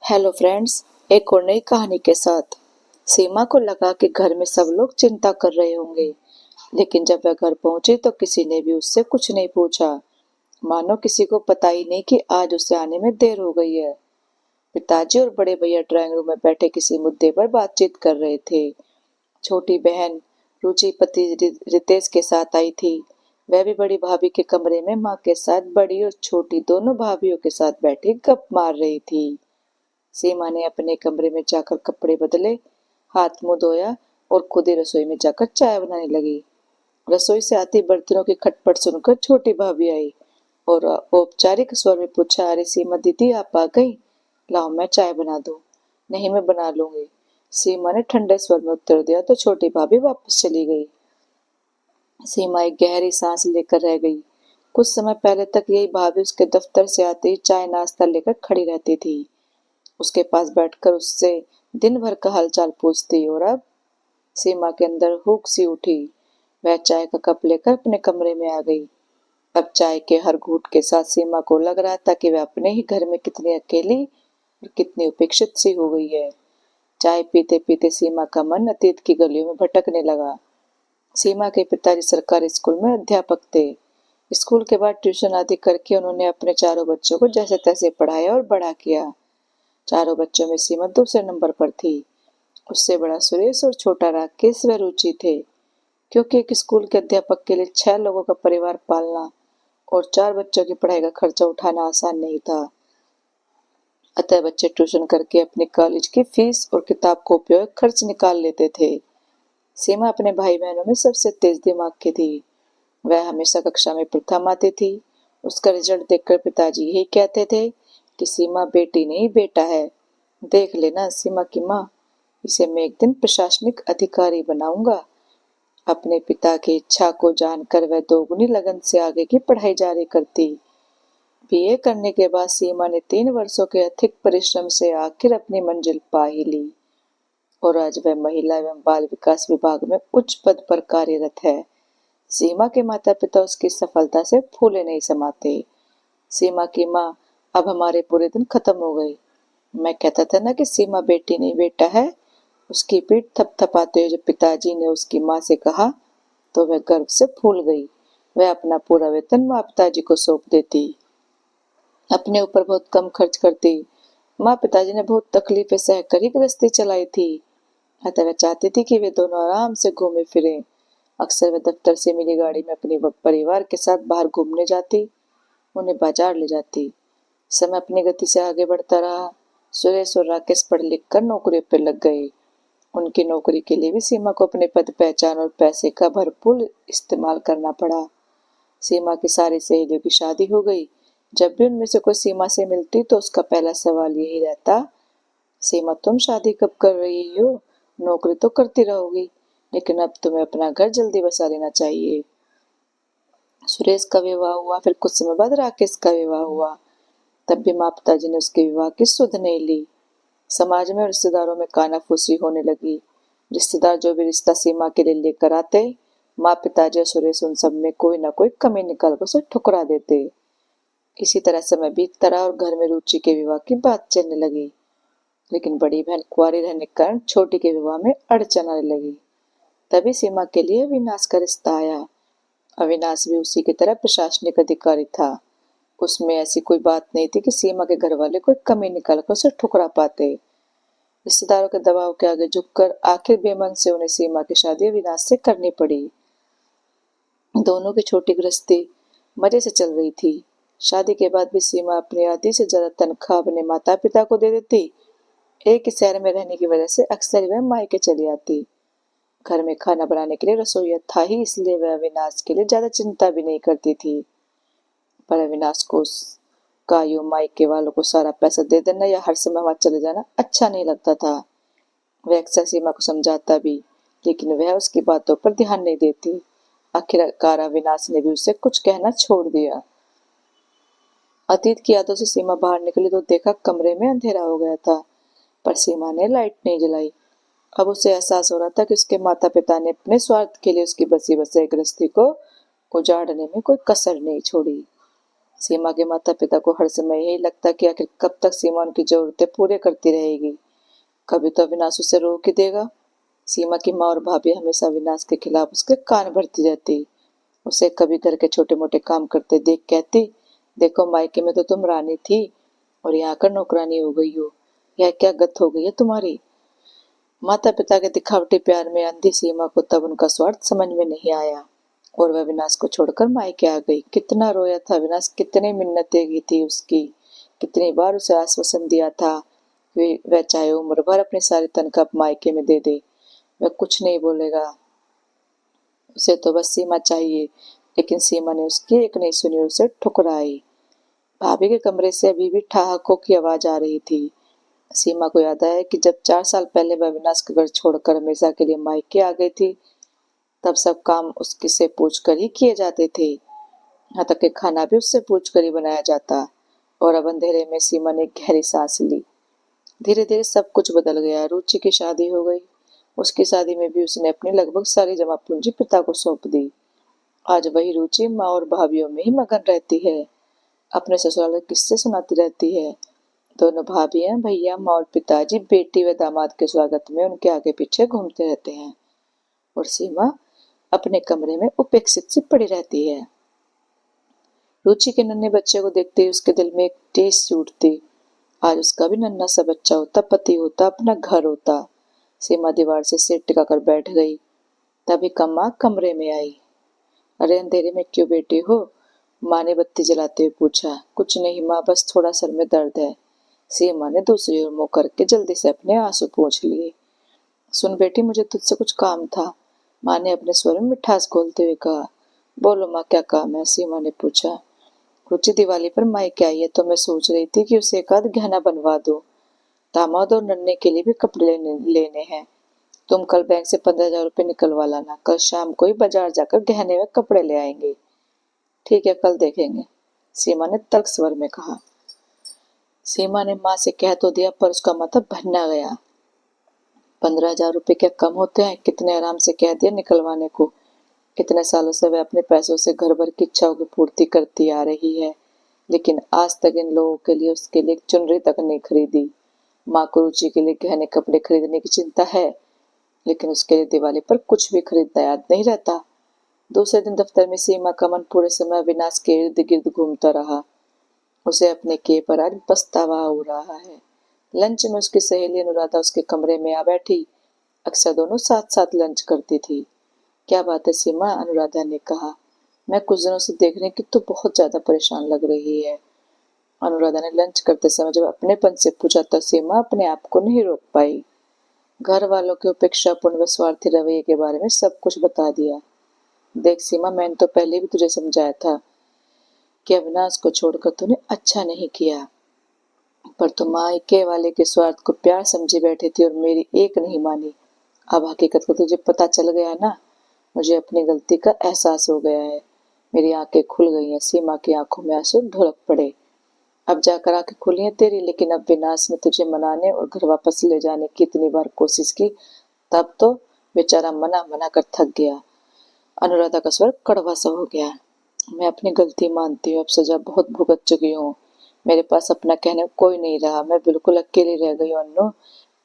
Hello friends, एक और नई कहानी के साथ। सीमा को लगा कि घर में सब लोग चिंता कर रहे होंगे, लेकिन जब वह घर पहुंची तो किसी ने भी उससे कुछ नहीं पूछा। मानो किसी को पता ही नहीं कि आज उसे आने में देर हो गई है। पिताजी और बड़े भैया ड्राइंग रूम में बैठे किसी मुद्दे पर बातचीत कर रहे थे। छोटी बहन रुचि पति रितेश के साथ आई थी। वह भी बड़ी भाभी के कमरे में माँ के साथ बड़ी और छोटी दोनों भाभीियों के साथ बैठी गप मार रही थी। सीमा ने अपने कमरे में जाकर कपड़े बदले, हाथ मुंह धोया और खुद ही रसोई में जाकर चाय बनाने लगी। रसोई से आती बर्तनों की खटपट सुनकर छोटी भाभी आई और औपचारिक स्वर में पूछा, अरे सीमा दीदी आप आ गई, लाओ मैं चाय बना दूं। नहीं मैं बना लूंगी, सीमा ने ठंडे स्वर में उत्तर दिया तो छोटी भाभी वापस चली गई। सीमा एक गहरी सांस लेकर रह गई। कुछ समय पहले तक यही भाभी उसके दफ्तर से आते ही चाय नाश्ता लेकर खड़ी रहती थी, उसके पास बैठकर उससे दिन भर का हालचाल पूछती। और अब सीमा के अंदर हुक सी उठी। वह चाय का कप लेकर अपने कमरे में आ गई। अब चाय के हर घूंट के साथ सीमा को लग रहा था कि वह अपने ही घर में कितनी अकेली और कितनी उपेक्षित सी हो गई है। चाय पीते पीते सीमा का मन अतीत की गलियों में भटकने लगा। सीमा के पिताजी सरकारी स्कूल में अध्यापक थे। स्कूल के बाद ट्यूशन आदि करके उन्होंने अपने चारों बच्चों को जैसे तैसे पढ़ाया और बड़ा किया। चारों बच्चों में सीमा दूसरे नंबर पर थी। उससे बड़ा सुरेश और छोटा राकेश व रुचि थे। क्योंकि एक स्कूल के अध्यापक के लिए 6 लोगों का परिवार पालना और 4 बच्चों की पढ़ाई का खर्चा उठाना आसान नहीं था। अतः बच्चे ट्यूशन करके अपनी कॉलेज की फीस और किताब को उपयोग खर्च निकाल लेते थे। सीमा अपने भाई बहनों में सबसे तेज दिमाग की थी। वह हमेशा कक्षा में प्रथम आती थी। उसका रिजल्ट देखकर पिताजी यही कहते थे कि सीमा बेटी नहीं बेटा है। देख लेना सीमा की माँ, इसे मैं एक दिन प्रशासनिक अधिकारी बनाऊंगा। अपने पिता की इच्छा को जानकर वह दोगुनी लगन से आगे की पढ़ाई जारी करती। बीए करने के बाद सीमा ने 3 वर्षों के अथक परिश्रम से आखिर अपनी मंजिल पा ही ली और आज वह महिला एवं बाल विकास विभाग में उच्च पद पर कार्यरत है। सीमा के माता पिता उसकी सफलता से फूले नहीं समाते। सीमा की माँ, अब हमारे पूरे दिन खत्म हो गए। मैं कहता था ना कि सीमा बेटी नहीं बेटा है। उसकी पीठ थपथपाते हुए जब पिताजी ने उसकी माँ से कहा तो वह गर्व से फूल गई। वह अपना पूरा वेतन माँ पिताजी को सौंप देती, अपने ऊपर बहुत कम खर्च करती। माँ पिताजी ने बहुत तकलीफें सहकर ही गृहस्थी चलाई थी, अतः वह चाहती थी कि वे दोनों आराम से घूमे फिरे। अक्सर वह दफ्तर से मिली गाड़ी में अपने परिवार के साथ बाहर घूमने जाती, उन्हें बाजार ले जाती। समय अपनी गति से आगे बढ़ता रहा। सुरेश और राकेश पढ़ लिख कर नौकरी पर लग गए। उनकी नौकरी के लिए भी सीमा को अपने पद पहचान और पैसे का भरपूर इस्तेमाल करना पड़ा। सीमा की सारी सहेलियों की शादी हो गई। जब भी उनमें से कोई सीमा से मिलती तो उसका पहला सवाल यही रहता, सीमा तुम शादी कब कर रही हो? नौकरी तो करती रहोगी, लेकिन अब तुम्हें अपना घर जल्दी बसा लेना चाहिए। सुरेश का विवाह हुआ, फिर कुछ समय बाद राकेश का विवाह हुआ। तब भी माँ पिताजी ने उसके विवाह की सुध नहीं ली। समाज में और रिश्तेदारों में कानाफूसी होने लगी। रिश्तेदार जो भी रिश्ता सीमा के लिए लेकर आते, माँ पिताजी और सुरेश उन सब में कोई ना कोई कमी निकाल कर उसे ठुकरा देते। इसी तरह समय बीतता रहा और घर में रुचि के विवाह की बात चलने लगी। लेकिन बड़ी बहन कुंवारी रहने के कारण छोटी के विवाह में अड़चन आने लगी। तभी सीमा के लिए अविनाश का रिश्ता आया। अविनाश भी उसी की तरह प्रशासनिक अधिकारी था। उसमें ऐसी कोई बात नहीं थी कि सीमा के घर वाले कोई कमी निकालकर उसे ठुकरा पाते। रिश्तेदारों के दबाव के आगे झुककर आखिर बेमन से उन्हें सीमा की शादी अविनाश से करनी पड़ी। दोनों की छोटी गृहस्थी मजे से चल रही थी। शादी के बाद भी सीमा अपनी आधी से ज्यादा तनख्वाह अपने माता पिता को दे देती। एक ही शहर में रहने की वजह से अक्सर वह मायके चली आती। घर में खाना बनाने के लिए रसोइया था ही, इसलिए वह अविनाश के लिए ज्यादा चिंता भी नहीं करती थी। पर अविनाश को उसका यूं मायके वालों को सारा पैसा दे देना या हर समय वहां चले जाना अच्छा नहीं लगता था। वह अक्सर सीमा को समझाता भी, लेकिन वह उसकी बातों पर ध्यान नहीं देती। आखिरकार अविनाश ने भी उसे कुछ कहना छोड़ दिया। अतीत की यादों से सीमा बाहर निकली तो देखा कमरे में अंधेरा हो गया था, पर सीमा ने लाइट नहीं जलाई। अब उसे एहसास हो रहा था कि उसके माता पिता ने अपने स्वार्थ के लिए उसकी बसी बसाई गृहस्थी को उजाड़ने में कोई कसर नहीं छोड़ी। सीमा के माता पिता को हर समय यही लगता कि आखिर कब तक सीमा उनकी जरूरतें पूरे करती रहेगी। कभी तो अविनाश उसे रोक ही देगा। सीमा की माँ और भाभी हमेशा अविनाश के खिलाफ उसके कान भरती रहती। उसे कभी घर के छोटे मोटे काम करते देख कहती, देखो मायके में तो तुम रानी थी और यहाँ कर नौकरानी हो गई हो, यह क्या गत हो गई है तुम्हारी। माता पिता के दिखावटी प्यार में अंधी सीमा को तब उनका स्वार्थ समझ में नहीं आया और वह विनाश को छोड़कर मायके आ गई। कितना रोया था विनाश, कितनी मिन्नतें की थी उसकी, कितनी बार उसे आश्वासन दिया था वह चाहे उम्र भर अपनी सारी तनख्वाह मायके में दे दे, वह कुछ नहीं बोलेगा, उसे तो बस सीमा चाहिए। लेकिन सीमा ने उसकी एक नहीं सुनी और उसे ठुकराई। भाभी के कमरे से अभी भी ठहाकों की आवाज आ रही थी। सीमा को याद आया कि जब 4 साल पहले वह अविनाश का घर छोड़कर हमेशा के लिए मायके आ गई थी, तब सब काम उसकी से पूछ कर ही किए जाते थे। यहाँ तक कि खाना भी उससे पूछ कर ही बनाया जाता। और अब अंधेरे में सीमा ने गहरी सांस ली। धीरे धीरे सब कुछ बदल गया। रुचि की शादी हो गई। उसकी शादी में भी उसने अपनी लगभग सारी जमा पूंजी पिता को सौंप दी। आज वही रुचि माँ और भाभीियों में ही मगन रहती है। अपने ससुराल के किस्से सुनाती रहती है। दोनों भाभियां, भैया, माँ और पिताजी बेटी व दामाद के स्वागत में उनके आगे पीछे घूमते रहते हैं और सीमा अपने कमरे में उपेक्षित सी पड़ी रहती है। रुचि के नन्हे बच्चे को देखते ही उसके दिल में एक टीस उठती। आज उसका भी नन्हा सा बच्चा होता, पति होता, अपना घर होता। सीमा दीवार से सिर टिकाकर बैठ गई। तभी कम्मा कमरे में आई। अरे अंधेरे में क्यों बैठी हो? माँ ने बत्ती जलाते हुए पूछा। कुछ नहीं माँ, बस थोड़ा सर में दर्द है। सीमा ने दूसरी ओर मुंह करके जल्दी से अपने आंसू पोंछ लिए। सुन बेटी, मुझे तुझसे कुछ काम था, माँ ने अपने स्वर में मिठास घोलते हुए कहा। बोलो माँ, क्या काम है? सीमा ने पूछा। रुचि दिवाली पर मायके आई है तो मैं सोच रही थी कि उसे एक आध गहना बनवा दो। दामाद और नन्हे के लिए भी कपड़े लेने हैं। तुम कल बैंक से 15,000 रुपये निकलवा लाना। कल शाम को ही बाजार जाकर गहने व कपड़े ले आएंगे। ठीक है, कल देखेंगे, सीमा ने तल्ख स्वर में कहा। सीमा ने माँ से कह तो दिया पर उसका मतलब भन्ना गया। 15,000 रुपये क्या कम होते हैं? कितने आराम से कह दिया निकलवाने को। कितने सालों से वह अपने पैसों से घर भर की इच्छाओं की पूर्ति करती आ रही है, लेकिन आज तक इन लोगों के लिए उसके लिए चुनरी तक नहीं खरीदी। माँ को रुचि के लिए गहने कपड़े खरीदने की चिंता है, लेकिन उसके लिए दिवाली पर कुछ भी खरीदना याद नहीं रहता। दूसरे दिन दफ्तर में सीमा का मन पूरे समय अविनाश के इर्द गिर्द घूमता रहा। उसे अपने किए पर आज पछतावा हो रहा है। लंच में उसकी सहेली अनुराधा उसके कमरे में आ बैठी। अक्सर दोनों साथ साथ लंच करती थी। क्या बात है सीमा? अनुराधा ने कहा। मैं कुछ दिनों से देख रही कि तू बहुत ज्यादा परेशान लग रही है। अनुराधा ने लंच करते समय जब अपनेपन से पूछा तो सीमा अपने आप को नहीं रोक पाई। घर वालों के उपेक्षापूर्ण व स्वार्थी रवैये के बारे में सब कुछ बता दिया। देख सीमा, मैंने तो पहले भी तुझे समझाया था कि अविनाश को छोड़कर तूने अच्छा नहीं किया, पर तुम मायके वाले के स्वार्थ को प्यार समझे बैठे थी और मेरी एक नहीं मानी। अब हकीकत को तुझे पता चल गया ना। मुझे अपनी गलती का एहसास हो गया है। मेरी आंखें खुल गई हैं। सीमा की आंखों में आंसू ढुलक पड़े। अब जाकर आंखें खुली हैं तेरी, लेकिन अब विनाश ने तुझे मनाने और घर वापस ले जाने की इतनी बार कोशिश की, तब तो बेचारा मना मना कर थक गया। अनुराधा का स्वर कड़वा सा हो गया। मैं अपनी गलती मानती हूँ, अब सजा बहुत भुगत चुकी हूँ। मेरे पास अपना कहने को कोई नहीं रहा। मैं बिल्कुल अकेली रह गई हूँ अन्नू।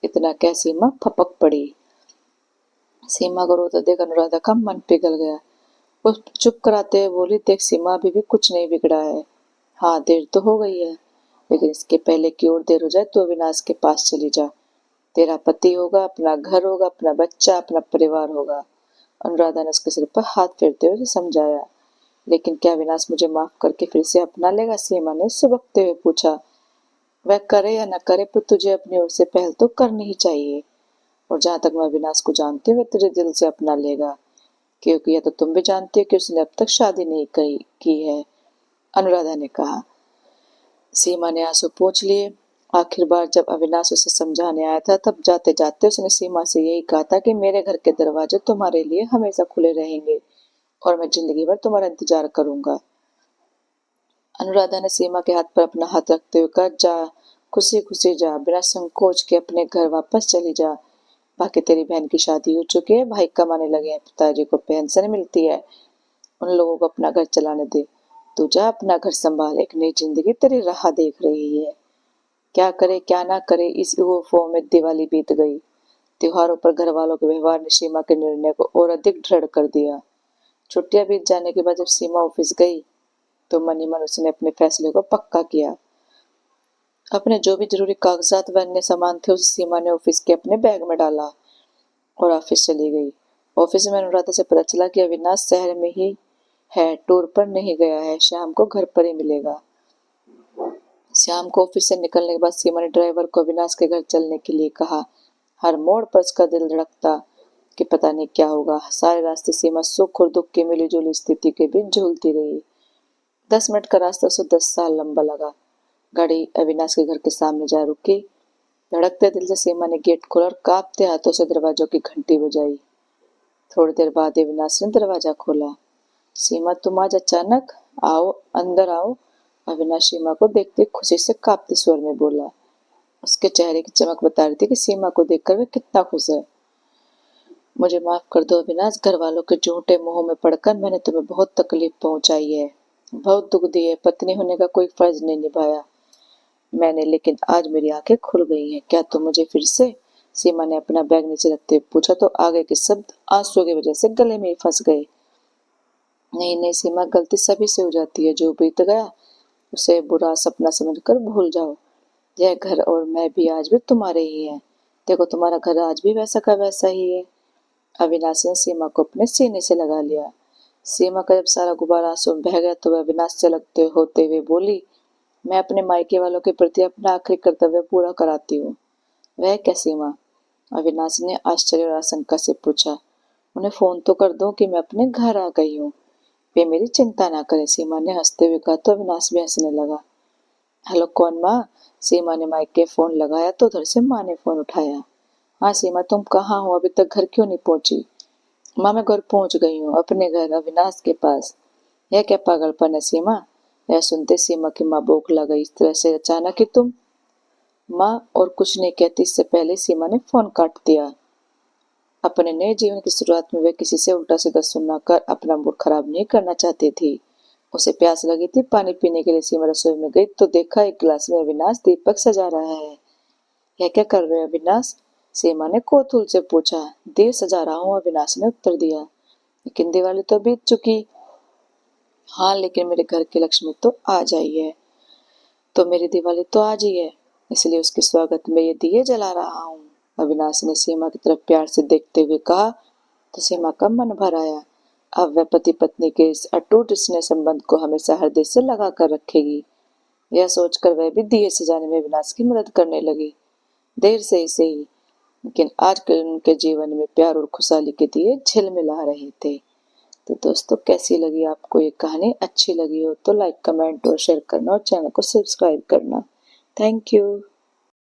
इतना कह सीमा फपक पड़ी। सीमा को रोता देख अनुराधा का मन पिघल गया। वो चुप कराते हुए बोली, देख सीमा, अभी भी कुछ नहीं बिगड़ा है। हाँ, देर तो हो गई है, लेकिन इसके पहले की और देर हो जाए तो अविनाश के पास चली जा। तेरा पति होगा, अपना घर होगा, अपना बच्चा, अपना परिवार होगा। अनुराधा ने उसके सिर पर हाथ फेरते हुए समझाया। लेकिन क्या अविनाश मुझे माफ करके फिर से अपना लेगा? सीमा ने सुबकते हुए पूछा। वह करे या न करे, पर तुझे अपनी ओर से पहल तो करनी ही चाहिए। और जहां तक मैं अविनाश को जानती हूँ, वह तुझे दिल से अपना लेगा, क्योंकि यह तो तुम भी जानती हो कि उसने अब तक शादी नहीं की है, अनुराधा ने कहा। सीमा ने आंसू पोंछ लिए। आखिर बार जब अविनाश उसे समझाने आया था, तब जाते जाते उसने सीमा से यही कहा था कि मेरे घर के दरवाजे तुम्हारे लिए हमेशा खुले रहेंगे और मैं जिंदगी भर तुम्हारा इंतजार करूंगा। अनुराधा ने सीमा के हाथ पर अपना हाथ रखते हुए कहा, जा, खुशी खुशी जा, बिना संकोच के अपने घर वापस चली जा। बाकी तेरी बहन की शादी हो चुकी है, भाई कमाने लगे हैं, पिताजी को पेंशन मिलती है, उन लोगों को अपना घर चलाने दे। तू जा अपना घर संभाल, एक नई जिंदगी तेरी राह देख रही है। क्या करे क्या ना करे, इस यूएफओ में दिवाली बीत गई। त्योहारों पर घर वालों के व्यवहार ने सीमा के निर्णय को और अधिक दृढ़ कर दिया। छुट्टियां बीत जाने के बाद जब सीमा ऑफिस गई तो मन ही मन उसने अपने फैसले को पक्का किया। अपने जो भी जरूरी कागजात व अन्य सामान थे उसे सीमा ने ऑफिस के अपने बैग में डाला और ऑफिस चली गई। ऑफिस में अनुराधा से पता चला कि अविनाश शहर में ही है, टूर पर नहीं गया है, शाम को घर पर ही मिलेगा। शाम को ऑफिस से निकलने के बाद सीमा ने ड्राइवर को अविनाश के घर चलने के लिए कहा। हर मोड़ पर उसका दिल धड़कता कि पता नहीं क्या होगा। सारे रास्ते सीमा सुख और दुख की मिलीजुली स्थिति के बीच झूलती रही। 10 मिनट का रास्ता उसे 10 साल लंबा लगा। गाड़ी अविनाश के घर के सामने जा रुकी। धड़कते दिल से सीमा ने गेट खोला और कांपते हाथों से दरवाजों की घंटी बजाई। थोड़ी देर बाद अविनाश ने दरवाजा खोला। सीमा, तुम आज अचानक? आओ, अंदर आओ। अविनाश सीमा को देखते खुशी से कांपते स्वर में बोला। उसके चेहरे की चमक बता रही थी कि सीमा को देखकर वह कितना खुश है। मुझे माफ कर दो अविनाश, घर वालों के झूठे मोह में पड़कर मैंने तुम्हें बहुत तकलीफ पहुंचाई है, बहुत दुख दिए। पत्नी होने का कोई फर्ज नहीं निभाया मैंने, लेकिन आज मेरी आंखें खुल गई हैं। क्या तुम मुझे फिर से? सीमा ने अपना बैग नीचे रखते हुए पूछा तो आगे के शब्द आंसुओं की वजह से गले में फंस गए। नहीं नहीं सीमा, गलती सभी से हो जाती है। जो बीत गया उसे बुरा सपना समझकर भूल जाओ। यह घर और मैं भी आज भी तुम्हारे ही हैं। देखो, तुम्हारा घर आज भी वैसा का वैसा ही है। अविनाश ने सीमा को अपने सीने से लगा लिया। सीमा का जब सारा गुब्बारा आंसू में बह गया तो वह अविनाश से लगते होते हुए बोली, मैं अपने मायके वालों के प्रति अपना आखिरी कर्तव्य पूरा कराती हूँ। वह क्या सीमा? अविनाश ने आश्चर्य और आशंका से पूछा। उन्हें फोन तो कर दूं कि मैं अपने घर आ गई हूँ, वे मेरी चिंता ना करें। सीमा ने हंसते हुए कहा तो अविनाश भी हंसने लगा। हेलो, कौन माँ? सीमा ने माइक के फोन लगाया तो उधर से माँ ने फोन उठाया। हाँ सीमा, तुम कहाँ हो? अभी तक घर क्यों नहीं पहुंची? माँ, मैं घर पहुंच गई हूँ, अपने घर अविनाश के पास। यह क्या पागलपन है सीमा? यह सुनते सीमा की माँ बौखला गई। इस तरह से अचानक ही तुम? माँ और कुछ नहीं कहती इससे पहले सीमा ने फोन काट दिया। अपने नए जीवन की शुरुआत में वे किसी से उल्टा सीधा सुनना कर अपना मूड खराब नहीं करना चाहती थी। उसे प्यास लगी थी पानी पीने के लिए सीमा रसोई में गई तो देखा एक गिलास में अविनाश दीपक सजा रहा है। यह क्या कर रहे हो अविनाश? सीमा ने कौतूहल से पूछा। दिए सजा रहा हूँ, अविनाश ने उत्तर दिया। लेकिन दिवाली तो बीत चुकी। हाँ, लेकिन मेरे घर की लक्ष्मी तो आज आई है। तो मेरी दिवाली तो आज ही है, इसलिए उसके स्वागत में ये दिए जला रहा हूँ। अविनाश ने सीमा की तरफ प्यार से देखते हुए कहा तो सीमा का मन भर आया। अब वह पति पत्नी के इस अटूट स्नेह संबंध को हमेशा हृदय से लगा कर रखेगी। यह सोचकर वह भी दिए सजाने में अविनाश की मदद करने लगी। देर से ही सही, लेकिन आज के उनके जीवन में प्यार और खुशहाली के दिए झिलमिला रहे थे। तो दोस्तों, कैसी लगी आपको ये कहानी? अच्छी लगी हो तो लाइक, कमेंट और शेयर करना और चैनल को सब्सक्राइब करना। Thank you.